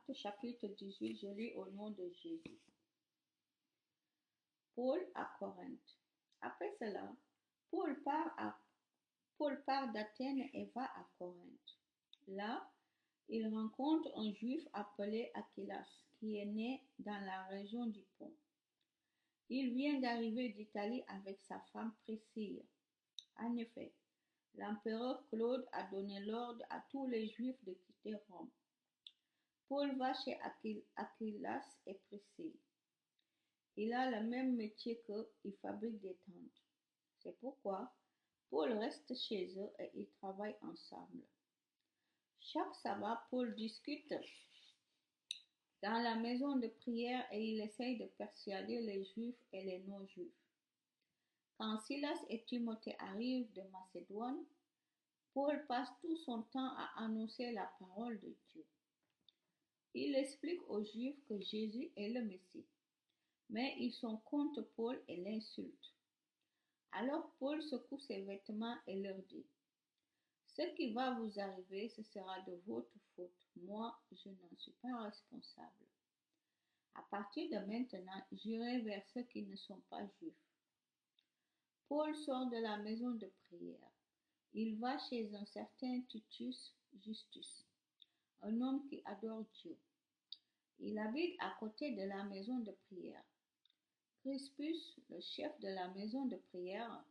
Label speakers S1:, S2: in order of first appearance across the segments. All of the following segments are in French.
S1: Actes chapitre 18, je lis au nom de Jésus. Paul à Corinthe. Après cela, Paul part, à, Paul part d'Athènes et va à Corinthe. Là, il rencontre un juif appelé Aquilas, qui est né dans la région du Pont. Il vient d'arriver d'Italie avec sa femme Priscille. En effet, l'empereur Claude a donné l'ordre à tous les juifs de quitter Rome. Paul va chez Aquilas et Priscille. Il a le même métier qu'eux, il fabrique des tentes. C'est pourquoi Paul reste chez eux et ils travaillent ensemble. Chaque sabbat, Paul discute dans la maison de prière et il essaye de persuader les juifs et les non-juifs. Quand Silas et Timothée arrivent de Macédoine, Paul passe tout son temps à annoncer la parole de Dieu. Il explique aux Juifs que Jésus est le Messie, mais ils sont contre Paul et l'insultent. Alors Paul secoue ses vêtements et leur dit: Ce qui va vous arriver, ce sera de votre faute. Moi, je n'en suis pas responsable. À partir de maintenant, j'irai vers ceux qui ne sont pas juifs. Paul sort de la maison de prière. Il va chez un certain Titus Justus, un homme qui adore Dieu. Il habite à côté de la maison de prière. Crispus, le chef de la maison de prière,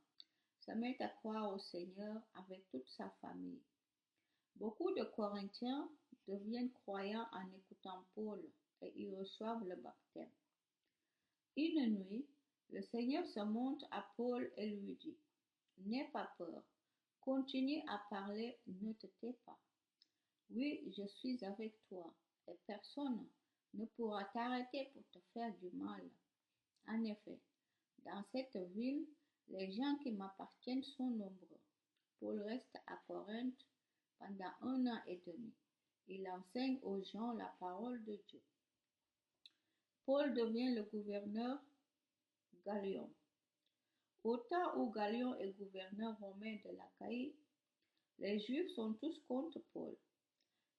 S1: se met à croire au Seigneur avec toute sa famille. Beaucoup de Corinthiens deviennent croyants en écoutant Paul et ils reçoivent le baptême. Une nuit, le Seigneur se montre à Paul et lui dit: N'aie pas peur, continue à parler, ne te tais pas. Oui, je suis avec toi et personne ne pourra t'arrêter pour te faire du mal. En effet, dans cette ville, les gens qui m'appartiennent sont nombreux. Paul reste à Corinthe pendant 1 an et demi. Il enseigne aux gens la parole de Dieu. Paul devient le gouverneur Gallion. Au temps où Gallion est gouverneur romain de l'Achaïe, les Juifs sont tous contre Paul.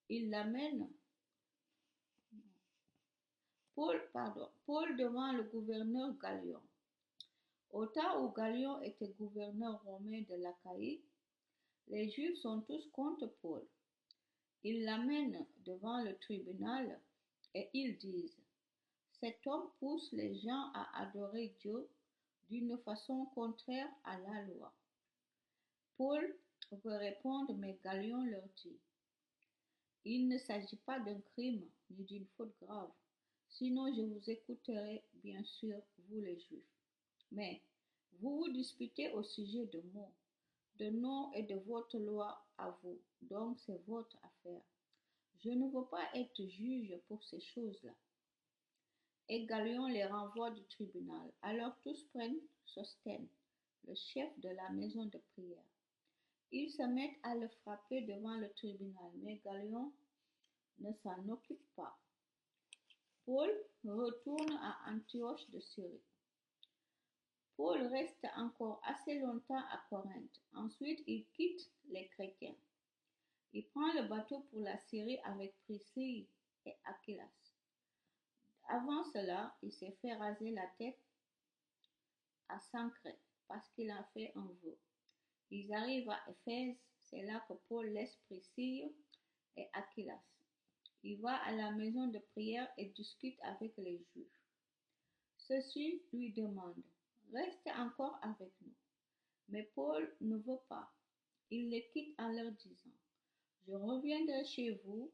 S1: Ils l'amènent Paul devant le gouverneur Gallion. Au temps où Gallion était gouverneur romain de l'Achaïe, les Juifs sont tous contre Paul. Ils l'amènent devant le tribunal et ils disent: Cet homme pousse les gens à adorer Dieu d'une façon contraire à la loi. Paul veut répondre, mais Gallion leur dit: Il ne s'agit pas d'un crime ni d'une faute grave, sinon je vous écouterai bien sûr, vous les Juifs. Mais vous vous disputez au sujet de mots, de noms et de votre loi à vous, donc c'est votre affaire. Je ne veux pas être juge pour ces choses-là. Et Gallion les renvoie du tribunal. Alors tous prennent Sosthène, le chef de la maison de prière. Ils se mettent à le frapper devant le tribunal, mais Gallion ne s'en occupe pas. Paul retourne à Antioche de Syrie. Paul reste encore assez longtemps à Corinthe. Ensuite, il quitte les chrétiens. Il prend le bateau pour la Syrie avec Priscille et Aquilas. Avant cela, il s'est fait raser la tête à Sancré parce qu'il a fait un vœu. Ils arrivent à Éphèse, c'est là que Paul laisse Priscille et Aquilas. Il va à la maison de prière et discute avec les Juifs. Ceux-ci lui demandent: Reste encore avec nous. Mais Paul ne veut pas. Il les quitte en leur disant: Je reviendrai chez vous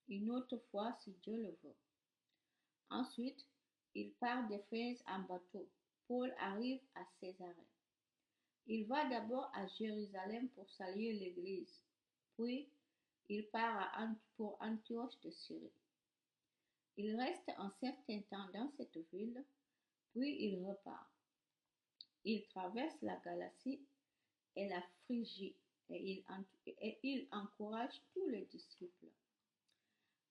S1: une autre fois si Dieu le veut. Ensuite, il part d'Éphèse en bateau. Paul arrive à Césarée. Il va d'abord à Jérusalem pour saluer l'Église. Puis, il part pour Antioche de Syrie. Il reste un certain temps dans cette ville, puis il repart. Il traverse la Galatie et la Phrygie et il encourage tous les disciples.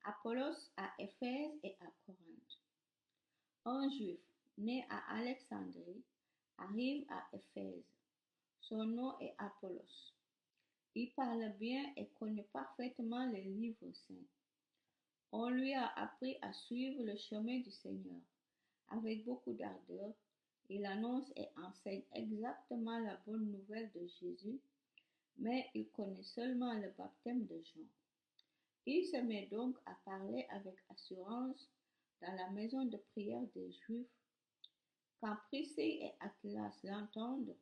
S1: Apollos à Éphèse et à Corinthe. Un juif né à Alexandrie arrive à Éphèse. Son nom est Apollos. Il parle bien et connaît parfaitement les livres saints. On lui a appris à suivre le chemin du Seigneur. Avec beaucoup d'ardeur, il annonce et enseigne exactement la bonne nouvelle de Jésus, mais il connaît seulement le baptême de Jean. Il se met donc à parler avec assurance dans la maison de prière des Juifs. Quand Priscille et Aquilas l'entendent,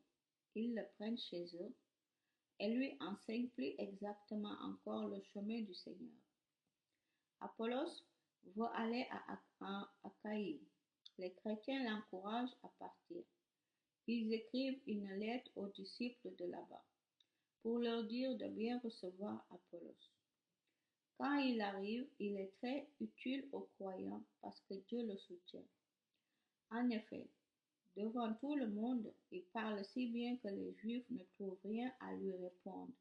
S1: ils le prennent chez eux et lui enseignent plus exactement encore le chemin du Seigneur. Apollos veut aller à Achaïe. Les chrétiens l'encouragent à partir. Ils écrivent une lettre aux disciples de là-bas pour leur dire de bien recevoir Apollos. Quand il arrive, il est très utile aux croyants parce que Dieu le soutient. En effet, devant tout le monde, il parle si bien que les Juifs ne trouvent rien à lui répondre.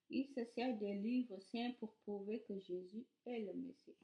S1: Il se sert des livres saints pour prouver que Jésus est le Messie.